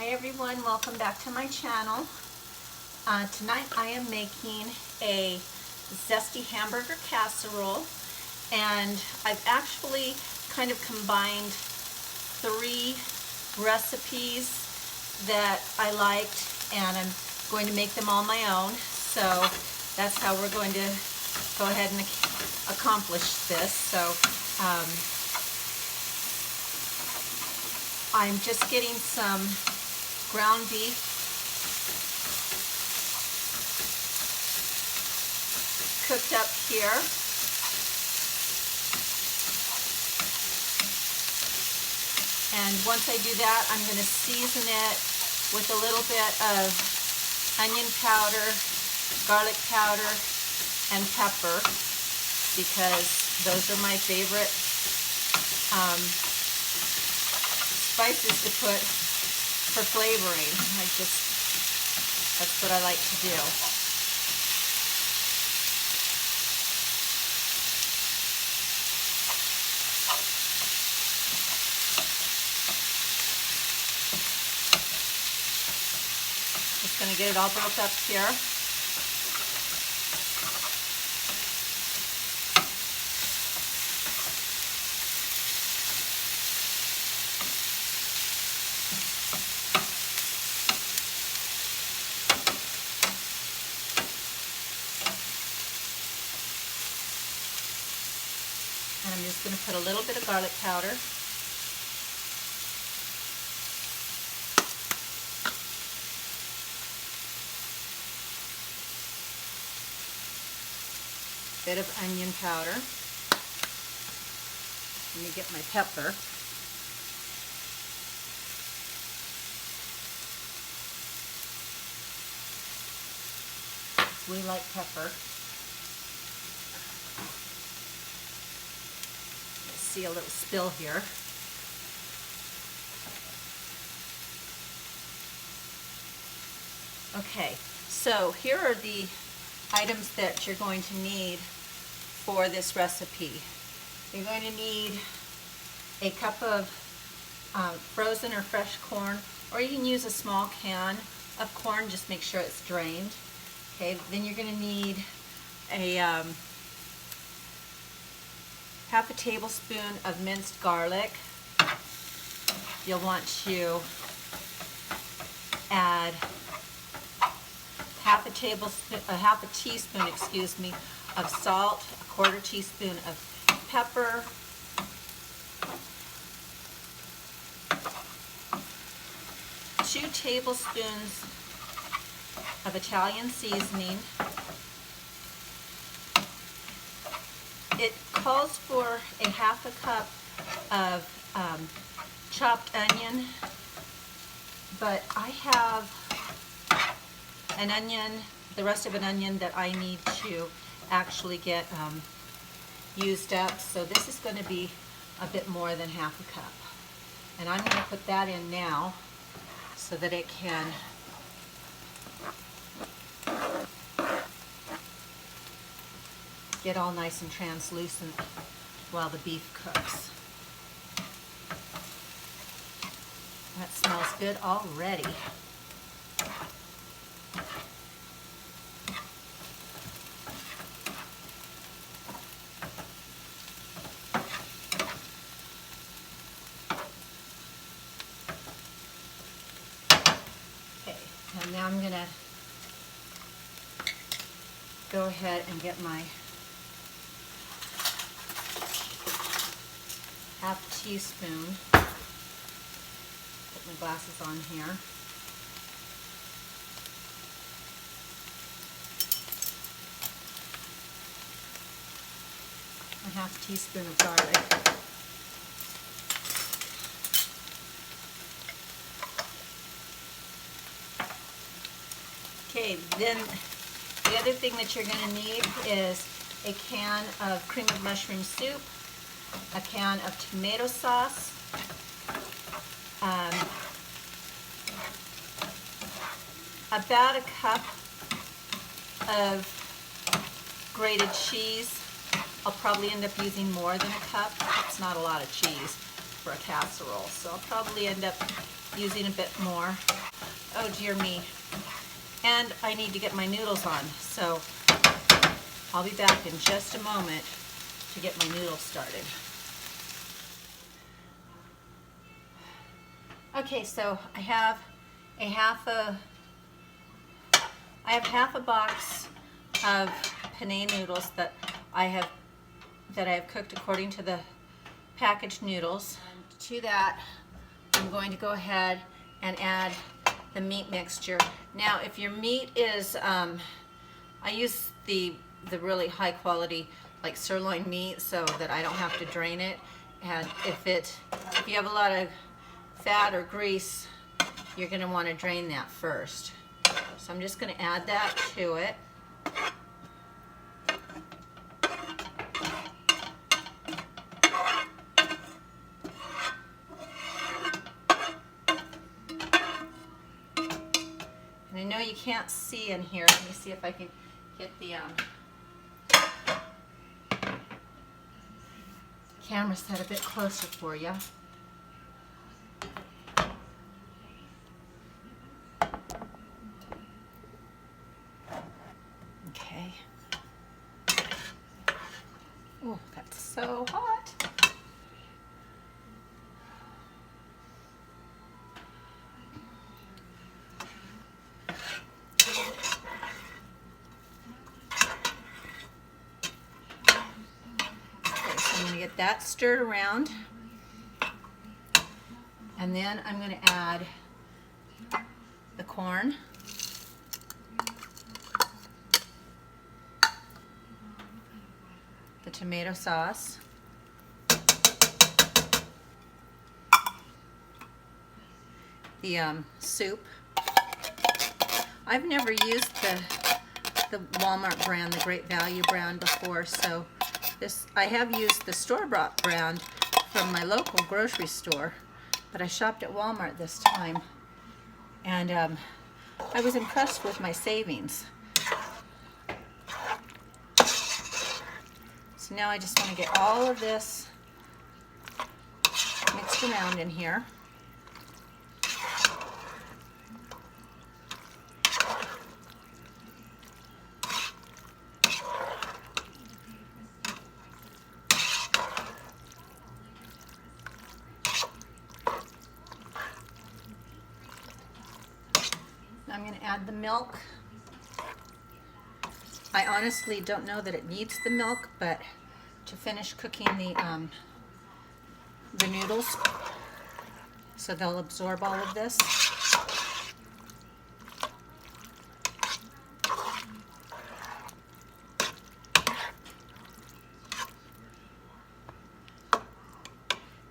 Hi everyone, welcome back to my channel. Tonight I am making a Zesty Hamburger Casserole, and I've actually kind of combined three recipes that I liked, and I'm going to make them all my own. So that's how we're going to go ahead and accomplish this. So I'm just getting some ground beef, cooked up here. And once I do that, I'm going to season it with a little bit of onion powder, garlic powder, and pepper, because those are my favorite spices to put for flavoring. That's what I like to do. Just going to get it all built up here. And I'm just going to put a little bit of garlic powder. Bit of onion powder. Let me get my pepper. We like pepper. See a little spill here. Okay, so here are the items that you're going to need for this recipe. You're going to need a cup of frozen or fresh corn, or you can use a small can of corn, just make sure it's drained. Okay, then you're going to need a half a tablespoon of minced garlic. You'll want to add half a teaspoon, excuse me, of salt, a quarter teaspoon of pepper, two tablespoons of Italian seasoning. It calls for a half a cup of chopped onion, but I have an onion, the rest of an onion that I need to actually get used up, so this is going to be a bit more than half a cup. And I'm going to put that in now so that it can get all nice and translucent while the beef cooks. That smells good already. Okay, and now I'm going to go ahead and get my half teaspoon, put my glasses on here, a half teaspoon of garlic, okay, then the other thing that you're going to need is a can of cream of mushroom soup, a can of tomato sauce, about a cup of grated cheese. I'll probably end up using more than a cup. It's not a lot of cheese. for a casserole, so I'll probably end up using a bit more. Oh dear me. And I need to get my noodles on, so I'll be back in just a moment to get my noodles started. Okay, so I have half a box of penne noodles that I have cooked according to the packaged noodles. And to that, I'm going to go ahead and add the meat mixture. Now, if your meat is, I use the really high quality like sirloin meat so that I don't have to drain it. And if you have a lot of fat or grease, you're going to want to drain that first. So I'm just going to add that to it. And I know you can't see in here. Let me see if I can get the camera set a bit closer for you. Okay. Oh, that's so hot. I'm going to get that stirred around, and then I'm going to add the corn, the tomato sauce, the soup. I've never used the Walmart brand, the Great Value brand before, so I have used the store-bought brand from my local grocery store, but I shopped at Walmart this time, and I was impressed with my savings. So now I just want to get all of this mixed around in here. I'm going to add the milk. I honestly don't know that it needs the milk, but to finish cooking the noodles, so they'll absorb all of this.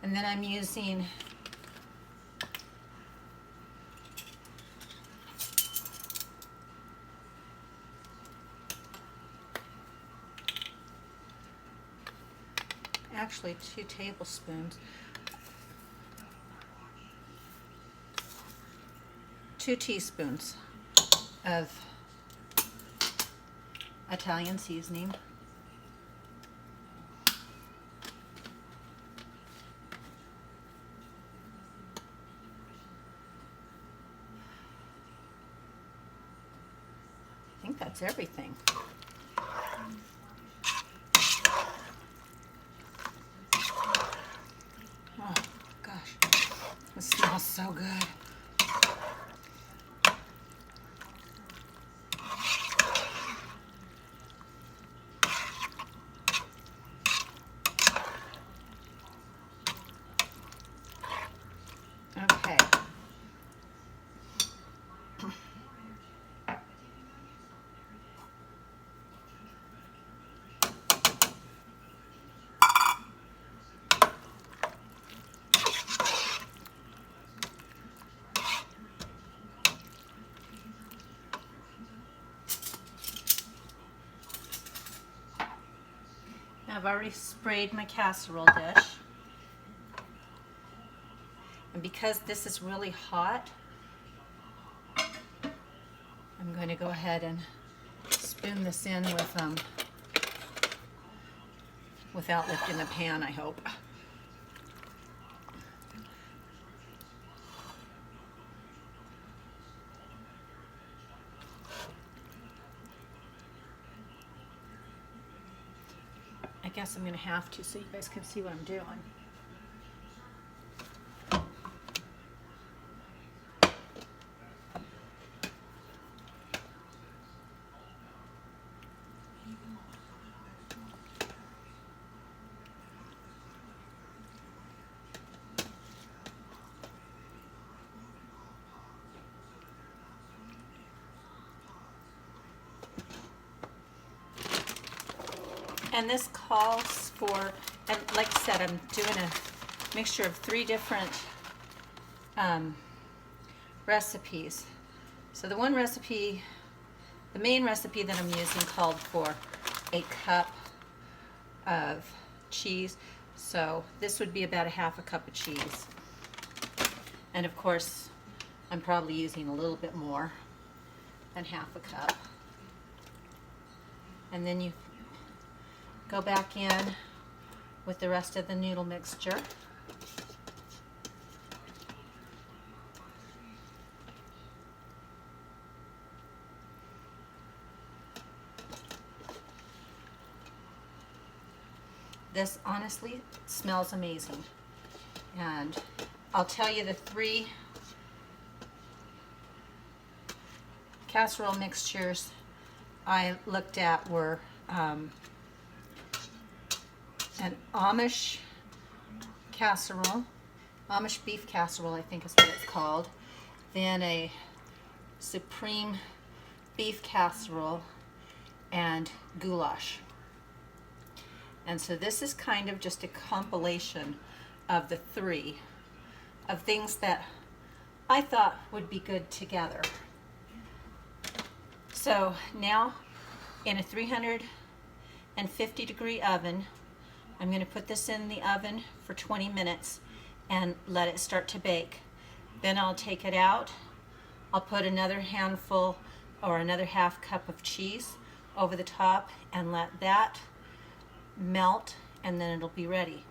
And then I'm using actually 2 tablespoons, 2 teaspoons of Italian seasoning. I think that's everything. Oh gosh, it smells so good. Okay. I've already sprayed my casserole dish. And because this is really hot, I'm going to go ahead and spoon this in with without lifting the pan, I hope. I guess I'm going to have to so you guys can see what I'm doing. And this calls for, and like I said, I'm doing a mixture of 3 different recipes. So the one recipe, the main recipe that I'm using called for a cup of cheese. So this would be about a half a cup of cheese. And of course, I'm probably using a little bit more than half a cup. And then you go back in with the rest of the noodle mixture. This honestly smells amazing. And I'll tell you, the 3 casserole mixtures I looked at were an Amish casserole, Amish beef casserole, I think is what it's called. Then a supreme beef casserole and goulash. And so this is kind of just a compilation of the 3 of things that I thought would be good together. So now in a 350-degree oven, I'm going to put this in the oven for 20 minutes and let it start to bake. Then I'll take it out. I'll put another handful or another half cup of cheese over the top and let that melt, and then it'll be ready.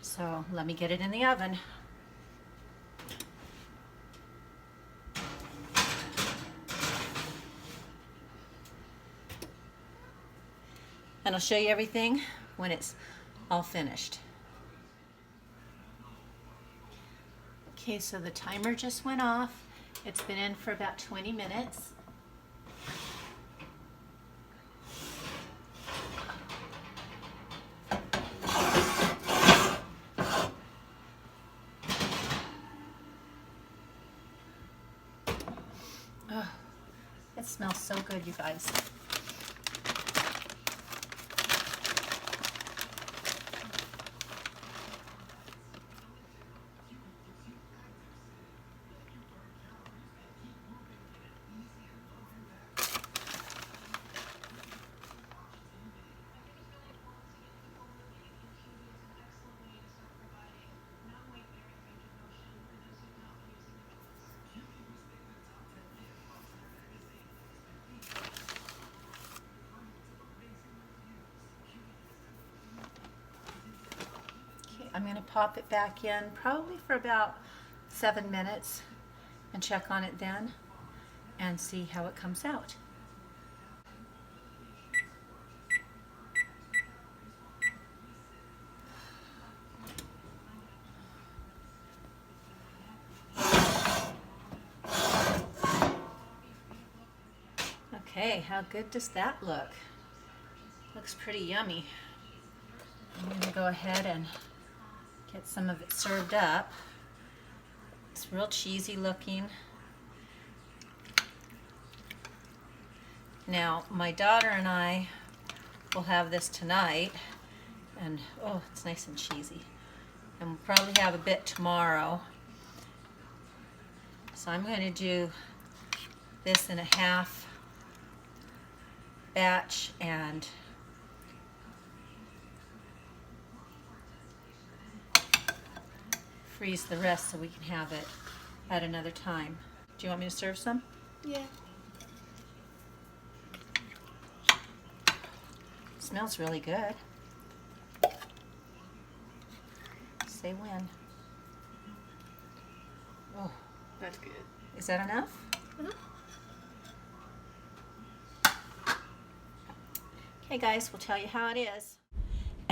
So let me get it in the oven. And I'll show you everything when it's all finished. Okay, so the timer just went off. It's been in for about 20 minutes. Oh, it smells so good, you guys. I'm going to pop it back in probably for about 7 minutes and check on it then and see how it comes out. Okay, how good does that look? Looks pretty yummy. I'm going to go ahead and get some of it served up. It's real cheesy looking. Now, my daughter and I will have this tonight, and oh, it's nice and cheesy. And we'll probably have a bit tomorrow. So I'm going to do this in a half batch and freeze the rest so we can have it at another time. Do you want me to serve some? Yeah. Smells really good. Say when. Oh, That's good. is that enough? Mm-hmm. Okay guys, we'll tell you how it is.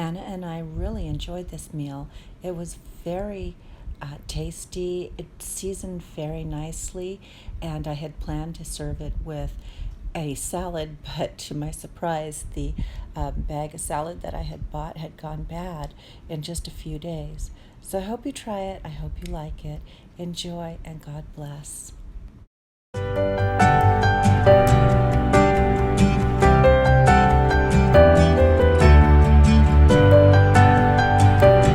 Anna and I really enjoyed this meal. It was very tasty. It seasoned very nicely, and I had planned to serve it with a salad, but to my surprise, the bag of salad that I had bought had gone bad in just a few days. So I hope you try it. I hope you like it. Enjoy, and God bless.